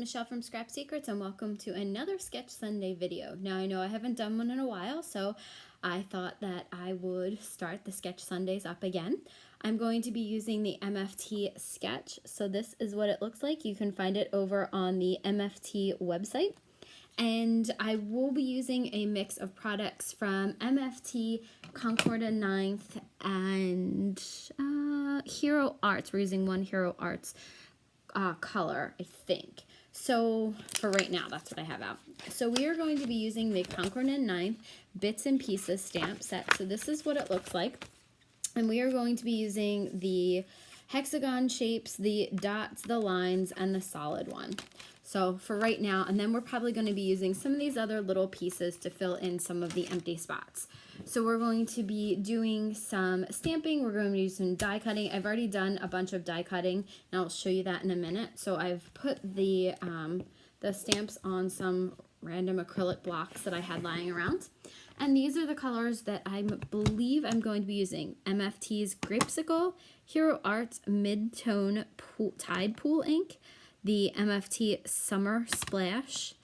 Michelle from Scrap Secrets, and welcome to another Sketch Sunday video. Now I know I haven't done one in a while, so I thought that I would start the Sketch Sundays up again. I'm going to be using the MFT sketch, so this is what it looks like. You can find it over on the MFT website. And I will be using a mix of products from MFT, Concord and 9th, and Hero Arts. We're using one Hero Arts color, I think. So for right now, that's what I have out. So we are going to be using the Concord and 9th Bits and Pieces stamp set. So this is what it looks like. And we are going to be using the hexagon shapes, the dots, the lines, and the solid one. So for right now, and then we're probably going to be using some of these other little pieces to fill in some of the empty spots. So we're going to be doing some stamping. We're going to do some die cutting. I've already done a bunch of die cutting, and I'll show you that in a minute. So I've put the stamps on some random acrylic blocks that I had lying around. And these are the colors that I believe I'm going to be using. MFT's Grapesicle, Hero Arts Mid-Tone Tide Pool Ink, the MFT Summer Splash,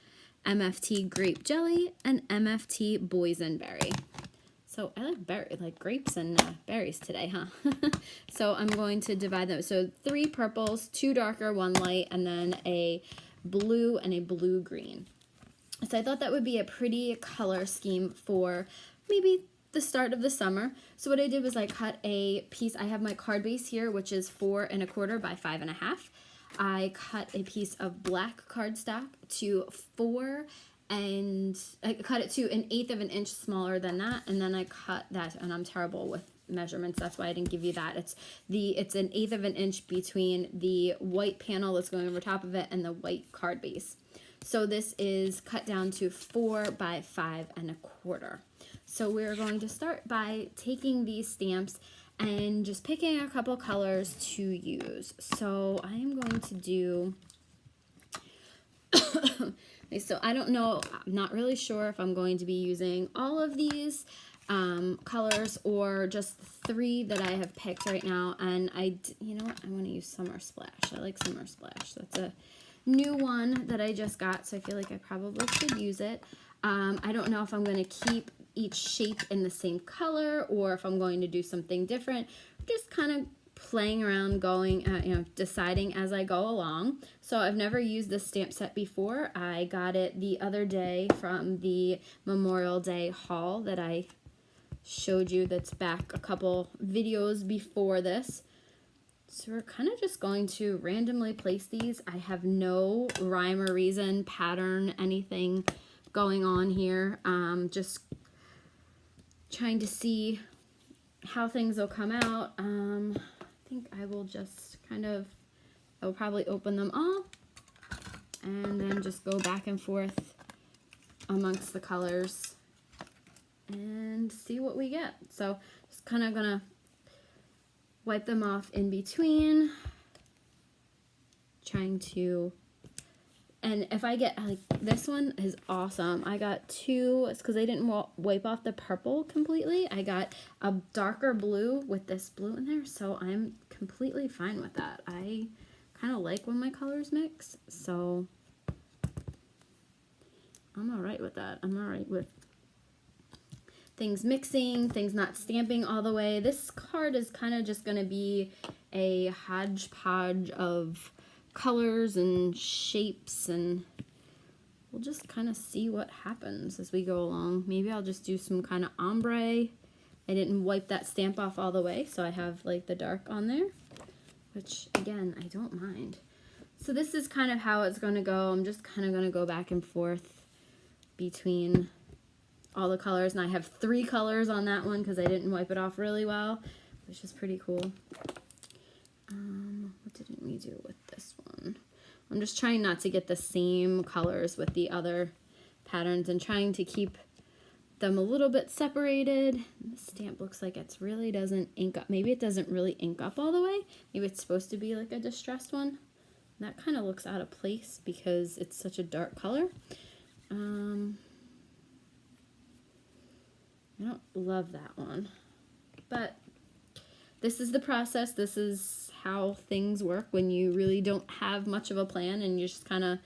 MFT Grape Jelly, and MFT Boysenberry. So I like grapes and berries today, huh? So I'm going to divide them. So 3 purples, 2 darker, 1 light, and then a blue and a blue-green. So I thought that would be a pretty color scheme for maybe the start of the summer. So what I did was I cut a piece. I have my card base here, which is 4 1/4 by 5 1/2. I cut a piece of black cardstock to 4, and I cut it to 1/8 of an inch smaller than that, and then I cut that, and I'm terrible with measurements, that's why I didn't give you that. It's 1/8 of an inch between the white panel that's going over top of it and the white card base. So this is cut down to 4 by 5 1/4. So we're going to start by taking these stamps and just picking a couple colors to use. So I am going to do, so I don't know, I'm not really sure if I'm going to be using all of these colors or just 3 that I have picked right now. And you know what, I want to use Summer Splash. I like Summer Splash. That's a new one that I just got, so I feel like I probably should use it. I don't know if I'm going to keep each shape in the same color or if I'm going to do something different. Just kind of playing around, going, deciding as I go along. So I've never used this stamp set before. I got it the other day from the Memorial Day haul that I showed you, that's back a couple videos before this. So we're kind of just going to randomly place these. I have no rhyme or reason, pattern, anything going on here. Just trying to see how things will come out. I think I will just I will probably open them all and then just go back and forth amongst the colors and see what we get. So just kind of gonna wipe them off in between, trying to, and if I get, like, this one is awesome. I got 2, it's because I didn't wipe off the purple completely. I got a darker blue with this blue in there, so I'm completely fine with that. I kind of like when my colors mix, so I'm alright with that. I'm alright with things mixing, things not stamping all the way. This card is kind of just going to be a hodgepodge of colors and shapes, and we'll just kind of see what happens as we go along. Maybe I'll just do some kind of ombre. I didn't wipe that stamp off all the way, so I have like the dark on there, which again, I don't mind. So this is kind of how it's going to go. I'm just kind of going to go back and forth between all the colors, and I have 3 colors on that one because I didn't wipe it off really well, which is pretty cool. What didn't we do with this one? I'm just trying not to get the same colors with the other patterns and trying to keep them a little bit separated. The stamp looks like it really doesn't ink up. Maybe it doesn't really ink up all the way. Maybe it's supposed to be like a distressed one. That kind of looks out of place because it's such a dark color. I don't love that one, but this is the process. This is how things work when you really don't have much of a plan and you're just kind of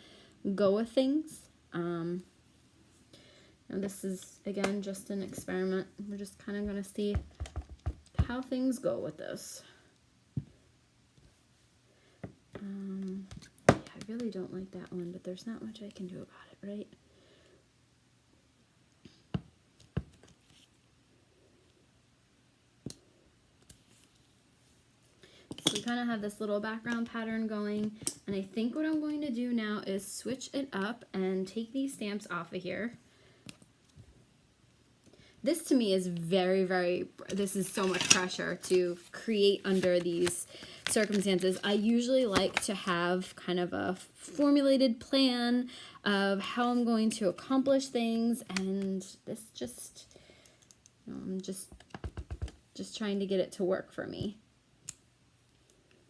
go with things. And this is, again, just an experiment. We're just kind of going to see how things go with this. I really don't like that one, but there's not much I can do about it, right? So we kind of have this little background pattern going, and I think what I'm going to do now is switch it up and take these stamps off of here. This to me is this is so much pressure to create under these circumstances. I usually like to have kind of a formulated plan of how I'm going to accomplish things, and this just, I'm just trying to get it to work for me.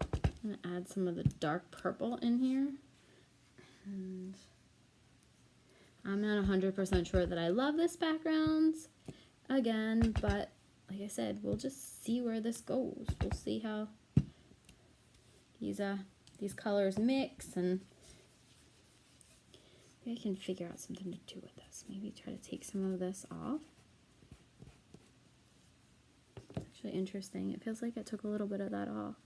I'm going to add some of the dark purple in here. And I'm not 100% sure that I love this background again, but like I said, we'll just see where this goes. We'll see how these colors mix, and maybe I can figure out something to do with this. Maybe try to take some of this off. It's actually interesting. It feels like I took a little bit of that off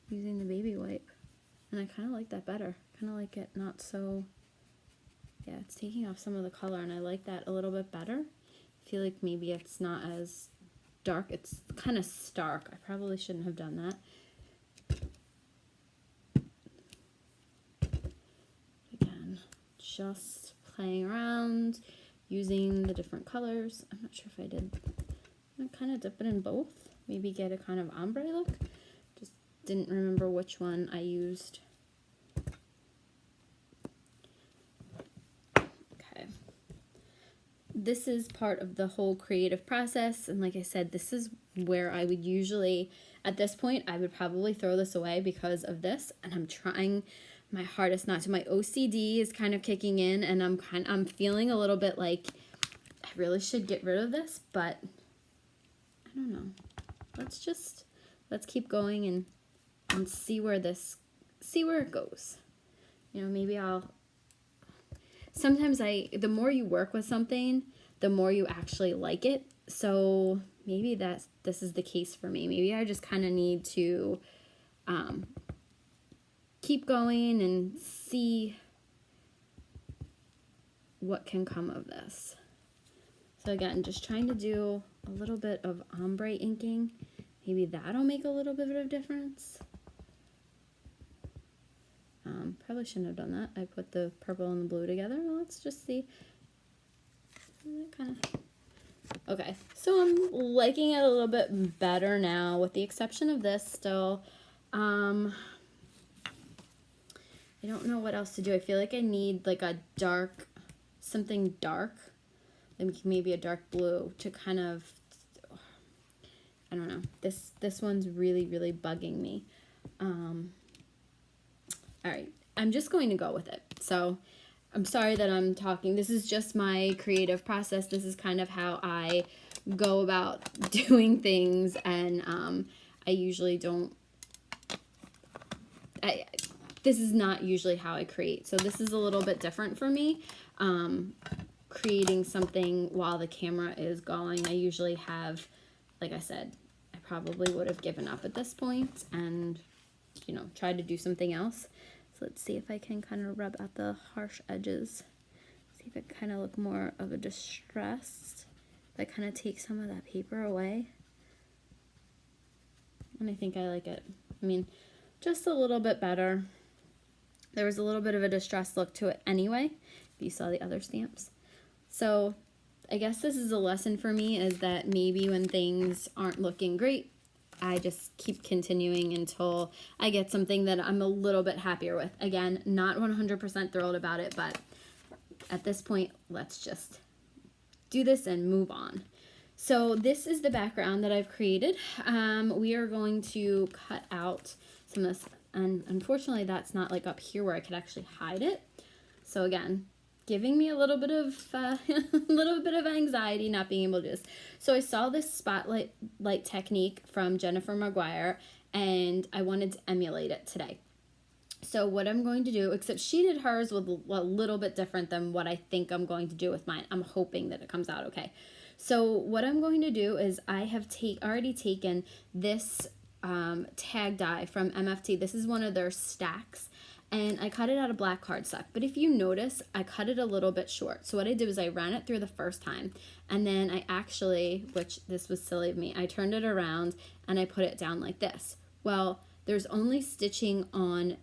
using the baby wipe, and I kind of like that better. Kind of like it not so, yeah, it's taking off some of the color, and I like that a little bit better. I feel like maybe it's not as dark. It's kind of stark. I probably shouldn't have done that. Again, just playing around, using the different colors. I'm not sure if I did. I'm kind of dip it in both. Maybe get a kind of ombre look. Just didn't remember which one I used. This is part of the whole creative process, and like I said, this is where I would usually, at this point, I would probably throw this away because of this, and I'm trying my hardest not to. My OCD is kind of kicking in, and I'm feeling a little bit like I really should get rid of this, but I don't know. Let's keep going and see where it goes. You know, maybe sometimes the more you work with something, the more you actually like it. So maybe this is the case for me. Maybe I just kind of need to keep going and see what can come of this. So again, just trying to do a little bit of ombre inking. Maybe that'll make a little bit of a difference. Probably shouldn't have done that. I put the purple and the blue together. Let's just see. Okay, so I'm liking it a little bit better now, with the exception of this still. I don't know what else to do. I feel like I need like something dark, like maybe a dark blue to kind of, I don't know. This one's really bugging me. All right, I'm just going to go with it. So I'm sorry that I'm talking. This is just my creative process. This is kind of how I go about doing things, and I usually don't, this is not usually how I create. So this is a little bit different for me, creating something while the camera is going. I usually have, like I said, I probably would have given up at this point and, you know, tried to do something else. So let's see if I can kind of rub out the harsh edges. See if it kind of look more of a distressed. If I kind of take some of that paper away. And I think I like it. I mean, just a little bit better. There was a little bit of a distressed look to it anyway, if you saw the other stamps. So I guess this is a lesson for me, is that maybe when things aren't looking great, I just keep continuing until I get something that I'm a little bit happier with. Again, not 100% thrilled about it, but at this point, let's just do this and move on. So this is the background that I've created. We are going to cut out some of this, and unfortunately that's not like up here where I could actually hide it. So again, giving me a little bit of anxiety not being able to do this. So I saw this spotlight technique from Jennifer Maguire, and I wanted to emulate it today. So what I'm going to do, except she did hers with a little bit different than what I think I'm going to do with mine. I'm hoping that it comes out okay. So what I'm going to do is I have already taken this tag die from MFT. This is one of their Stax, and I cut it out of black cardstock. But if you notice, I cut it a little bit short. So what I did was I ran it through the first time, and then I actually, which this was silly of me, I turned it around and I put it down like this. Well, there's only stitching on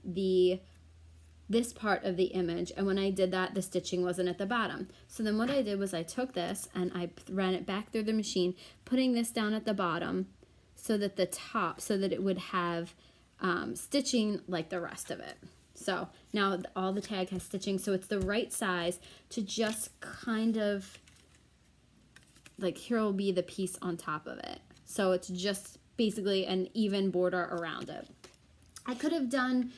this part of the image, and when I did that, the stitching wasn't at the bottom. So then what I did was I took this and I ran it back through the machine, putting this down at the bottom so that the top, so that it would have stitching like the rest of it. So now all the tag has stitching, so it's the right size to just kind of, like here will be the piece on top of it. So it's just basically an even border around it. I could have done,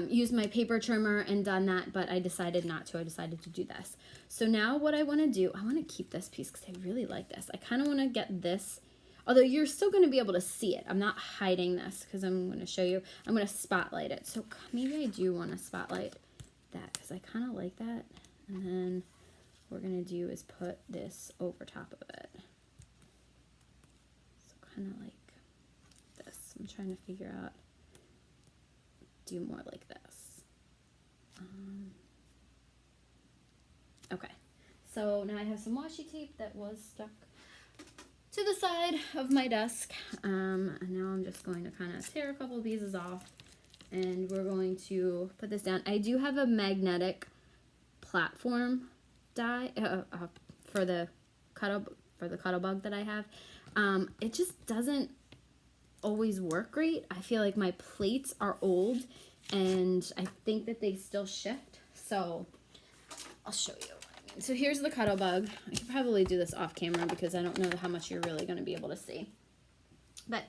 used my paper trimmer and done that, but I decided not to. I decided to do this. So now what I want to do, I want to keep this piece because I really like this. I kind of want to get this, although you're still going to be able to see it. I'm not hiding this because I'm going to show you. I'm going to spotlight it. So maybe I do want to spotlight that because I kind of like that. And then what we're going to do is put this over top of it. So kind of like this. I'm trying to figure out, do more like this. Okay, so now I have some washi tape that was stuck to the side of my desk, and now I'm just going to kind of tear a couple of pieces off, and we're going to put this down. I do have a magnetic platform die for the Cuttlebug that I have. It just doesn't always work great. I feel like my plates are old, and I think that they still shift. So I'll show you. So here's the Cuttlebug. I could probably do this off camera because I don't know how much you're really going to be able to see. But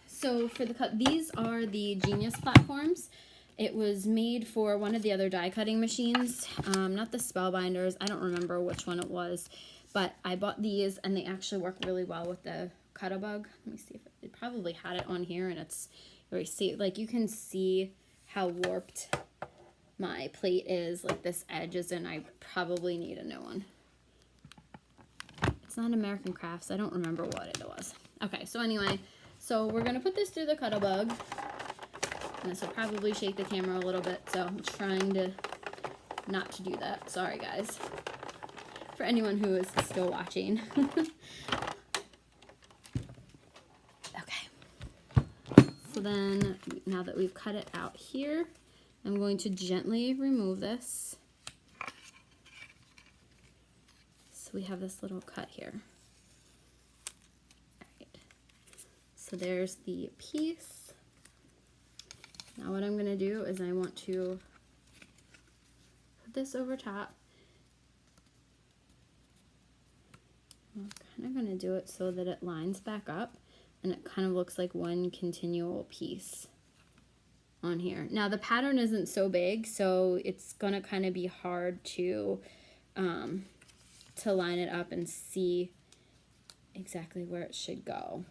so for these are the Genius platforms. It was made for one of the other die cutting machines, not the Spellbinders. I don't remember which one it was, but I bought these and they actually work really well with the Cuttlebug. Let me see if it probably had it on here, and it's very like you can see how warped my plate is, like this edge is, and I probably need a new one. It's not American Crafts. I don't remember what it was. Okay, so anyway, so we're gonna put this through the Cuttlebug, and this will probably shake the camera a little bit, so I'm trying to not to do that. Sorry guys, for anyone who is still watching. So then, now that we've cut it out here, I'm going to gently remove this. So we have this little cut here. All right. So there's the piece. Now what I'm going to do is I want to put this over top. I'm kind of going to do it so that it lines back up, and it kind of looks like one continual piece on here. Now the pattern isn't so big, so it's gonna kind of be hard to line it up and see exactly where it should go.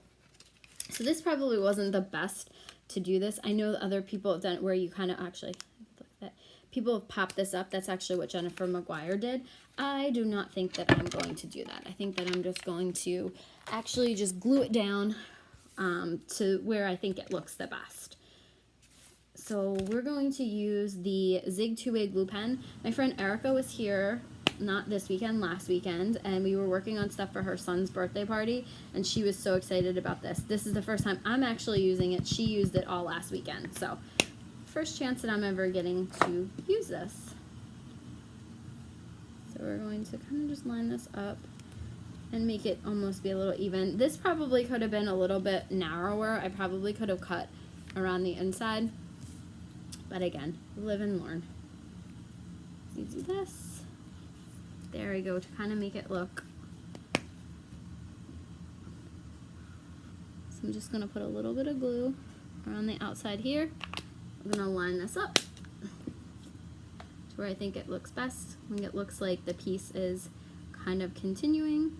So this probably wasn't the best to do this. I know that other people have done it where you kind of actually, look at that. People have popped this up. That's actually what Jennifer McGuire did. I do not think that I'm going to do that. I think that I'm just going to actually just glue it down to where I think it looks the best. So we're going to use the Zig 2-way glue pen. My friend Erica was here, not this weekend, last weekend, and we were working on stuff for her son's birthday party, and she was so excited about this. This is the first time I'm actually using it. She used it all last weekend, so first chance that I'm ever getting to use this. So we're going to kind of just line this up and make it almost be a little even. This probably could have been a little bit narrower. I probably could have cut around the inside. But again, live and learn. You do this. There we go, to kind of make it look. So I'm just going to put a little bit of glue around the outside here. I'm going to line this up to where I think it looks best. I think it looks like the piece is kind of continuing,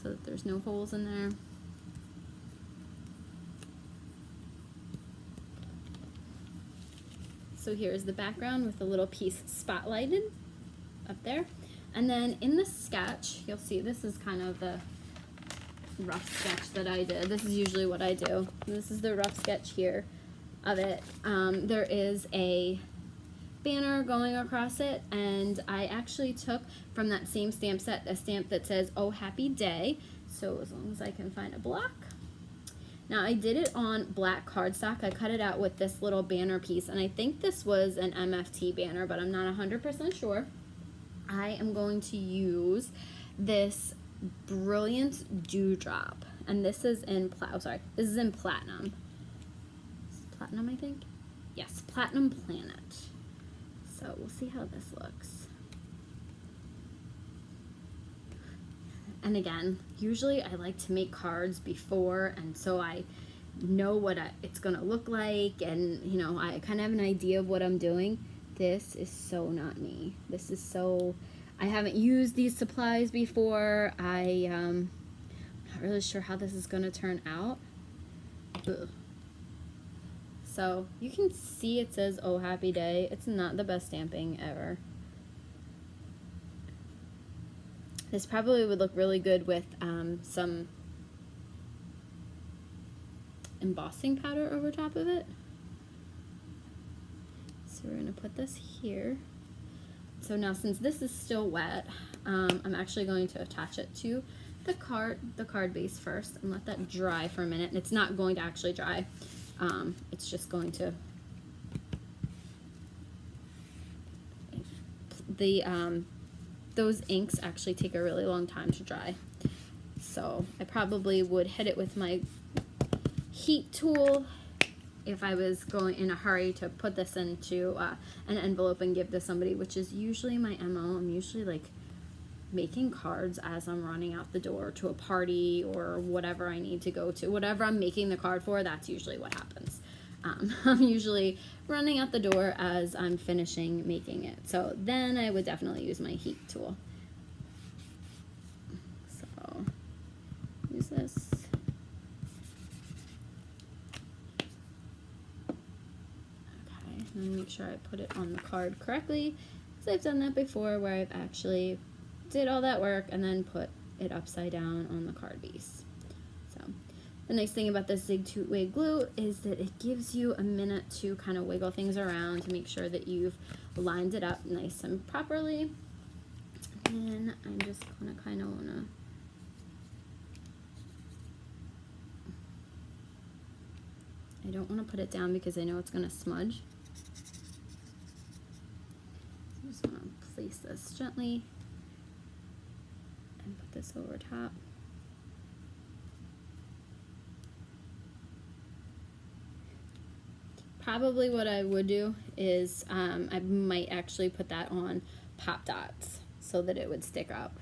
so that there's no holes in there. So here's the background with a little piece spotlighted up there. And then in the sketch, you'll see this is kind of the rough sketch that I did. This is usually what I do. This is the rough sketch here of it. There is a banner going across it, and I actually took from that same stamp set a stamp that says "Oh Happy Day," so as long as I can find a block. Now I did it on black cardstock. I cut it out with this little banner piece, and I think this was an MFT banner, but I'm not 100% sure. I am going to use this Brilliant Dewdrop, and this is in platinum. This is in platinum. Platinum, I think. Yes, Platinum Planet. So we'll see how this looks. And again, usually I like to make cards before, and so I know what it's gonna look like, and you know, I kind of have an idea of what I'm doing. This is so not me. This is so, I haven't used these supplies before. I'm not really sure how this is gonna turn out. Ugh. So you can see it says "Oh Happy Day." It's not the best stamping ever. This probably would look really good with some embossing powder over top of it. So we're gonna put this here. So now since this is still wet, I'm actually going to attach it to the card base first and let that dry for a minute. And it's not going to actually dry. It's just going to, those inks actually take a really long time to dry. So I probably would hit it with my heat tool if I was going in a hurry to put this into an envelope and give to somebody, which is usually my MO. I'm usually like making cards as I'm running out the door to a party or whatever I need to go to. Whatever I'm making the card for, that's usually what happens. I'm usually running out the door as I'm finishing making it. So then I would definitely use my heat tool. So use this. Okay, let me make sure I put it on the card correctly, because I've done that before where I've actually did all that work and then put it upside down on the card base. So the nice thing about this Zig 2-way glue is that it gives you a minute to kind of wiggle things around to make sure that you've lined it up nice and properly. And I'm just gonna kind of wanna I don't want to put it down because I know it's gonna smudge. So I just want to place this gently and put this over top. Probably what I would do is I might actually put that on pop dots so that it would stick up.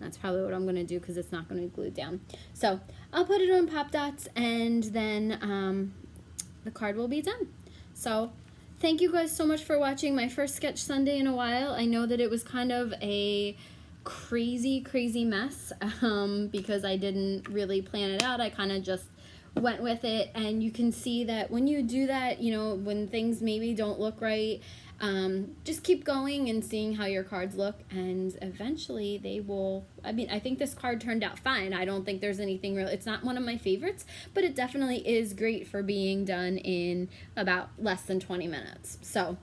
That's probably what I'm going to do because it's not going to be glued down. So I'll put it on pop dots, and then the card will be done. So thank you guys so much for watching my first Sketch Sunday in a while. I know that it was kind of a crazy mess because I didn't really plan it out. I kind of just went with it, and you can see that when you do that, you know, when things maybe don't look right, just keep going and seeing how your cards look, and eventually they will. I mean, I think this card turned out fine. I don't think there's anything real. It's not one of my favorites, but it definitely is great for being done in about less than 20 minutes. So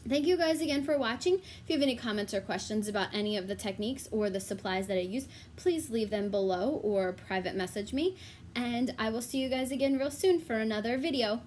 thank you guys again for watching. If you have any comments or questions about any of the techniques or the supplies that I use, please leave them below or private message me. And I will see you guys again real soon for another video.